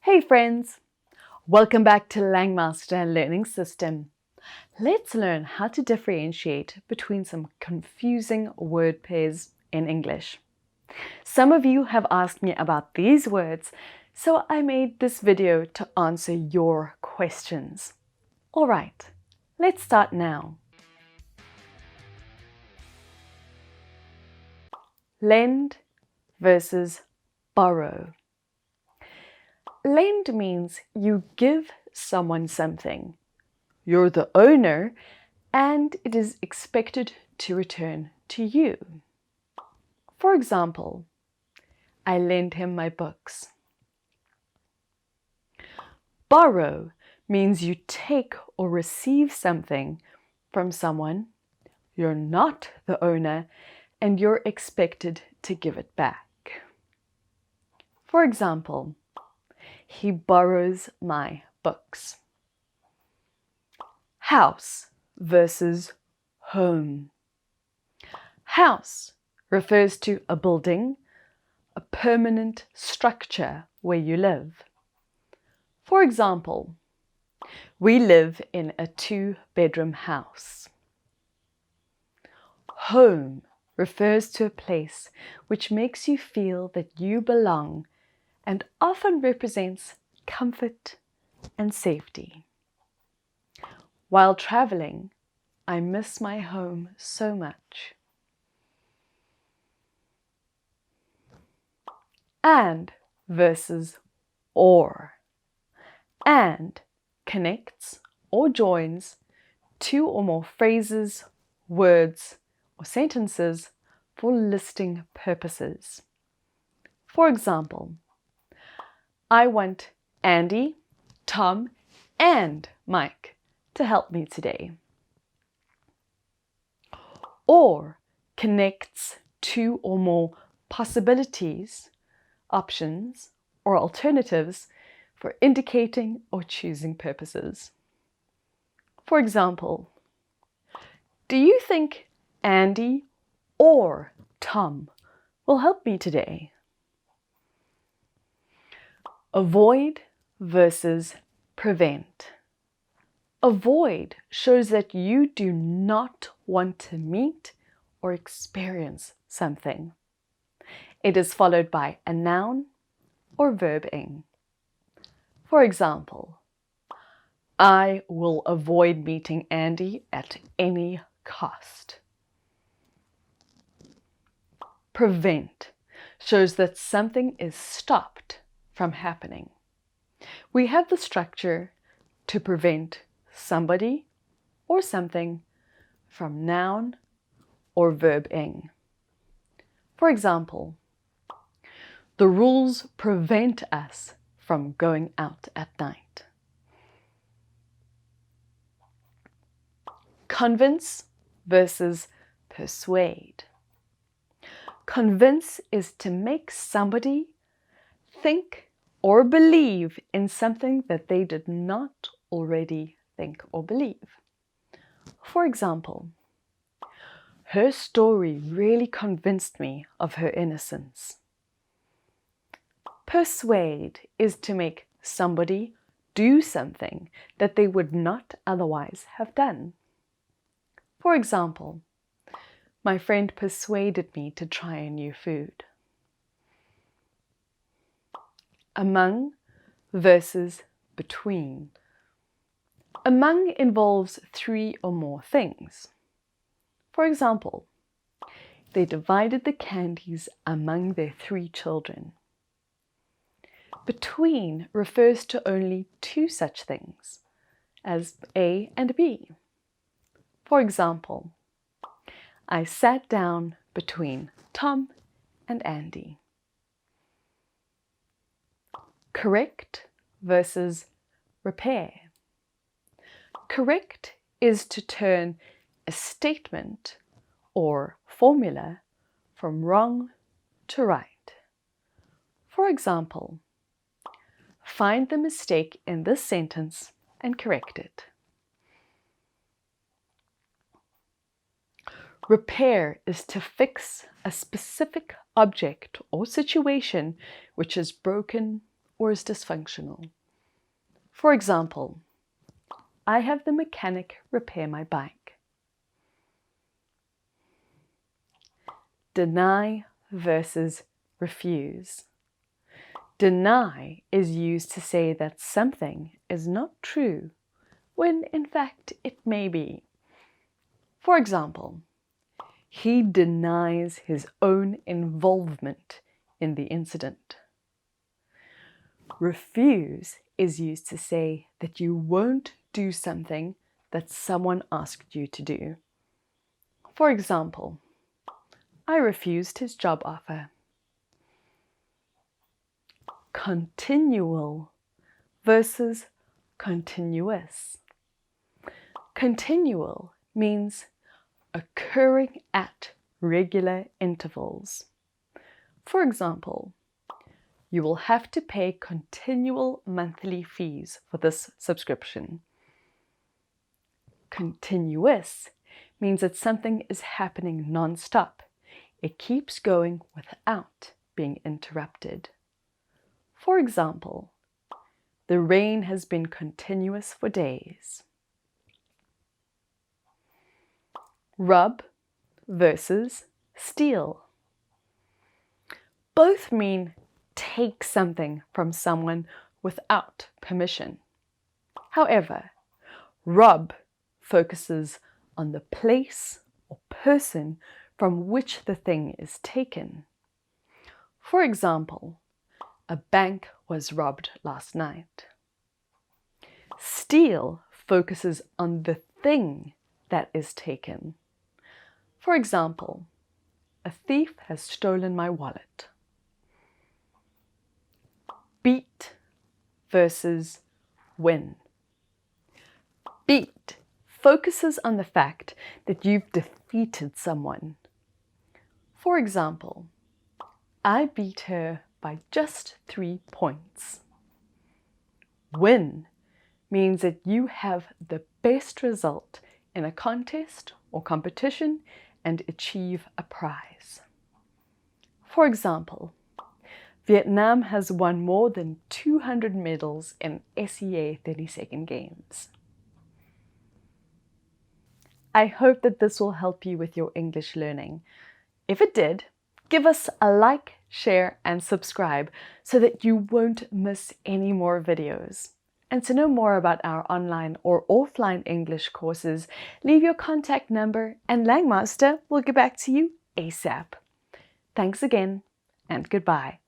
Hey friends! Welcome back to Langmaster Learning System. Let's learn how to differentiate between some confusing word pairs in English. Some of you have asked me about these words, so I made this video to answer your questions. Alright, let's start now. Lend versus borrow. Lend means you give someone something. You're the owner and it is expected to return to you. For example, I lend him my books. Borrow means you take or receive something from someone. You're not the owner and you're expected to give it back. For example, he borrows my books. House versus home. House refers to a building, a permanent structure where you live. For example, we live in a 2-bedroom house. Home refers to a place which makes you feel that you belong and often represents comfort and safety. While traveling, I miss my home so much. And versus or. And connects or joins two or more phrases, words, or sentences for listing purposes. For example, I want Andy, Tom, and Mike to help me today. Or connects two or more possibilities, options, or alternatives for indicating or choosing purposes. For example, do you think Andy or Tom will help me today? Avoid versus prevent. Avoid shows that you do not want to meet or experience something. It is followed by a noun or verb ing. For example, I will avoid meeting Andy at any cost. Prevent shows that something is stopped from happening. We have the structure to prevent somebody or something from noun or verb ing. For example, the rules prevent us from going out at night. Convince versus persuade. Convince is to make somebody think or believe in something that they did not already think or believe. For example, her story really convinced me of her innocence. Persuade is to make somebody do something that they would not otherwise have done. For example, my friend persuaded me to try a new food. Among versus between. Among involves 3 or more things. For example, they divided the candies among their 3 children. Between refers to only 2 such things, as A and B. For example, I sat down between Tom and Andy. Correct versus repair. Correct is to turn a statement or formula from wrong to right. For example, find the mistake in this sentence and correct it. Repair is to fix a specific object or situation which is broken or is dysfunctional. For example, I have the mechanic repair my bike. Deny versus refuse. Deny is used to say that something is not true, when in fact it may be. For example, he denies his own involvement in the incident. Refuse is used to say that you won't do something that someone asked you to do. For example, I refused his job offer. Continual versus continuous. Continual means occurring at regular intervals. For example, you will have to pay continual monthly fees for this subscription. Continuous means that something is happening non-stop. It keeps going without being interrupted. For example, the rain has been continuous for days. Rub versus steal. Both mean take something from someone without permission. However, rob focuses on the place or person from which the thing is taken. For example, a bank was robbed last night. Steal focuses on the thing that is taken. For example, a thief has stolen my wallet. Beat versus win. Beat focuses on the fact that you've defeated someone. For example, I beat her by just 3 points. Win means that you have the best result in a contest or competition and achieve a prize. For example, Vietnam has won more than 200 medals in SEA 30-second games. I hope that this will help you with your English learning. If it did, give us a like, share, and subscribe so that you won't miss any more videos. And to know more about our online or offline English courses, leave your contact number and Langmaster will get back to you ASAP. Thanks again, and goodbye.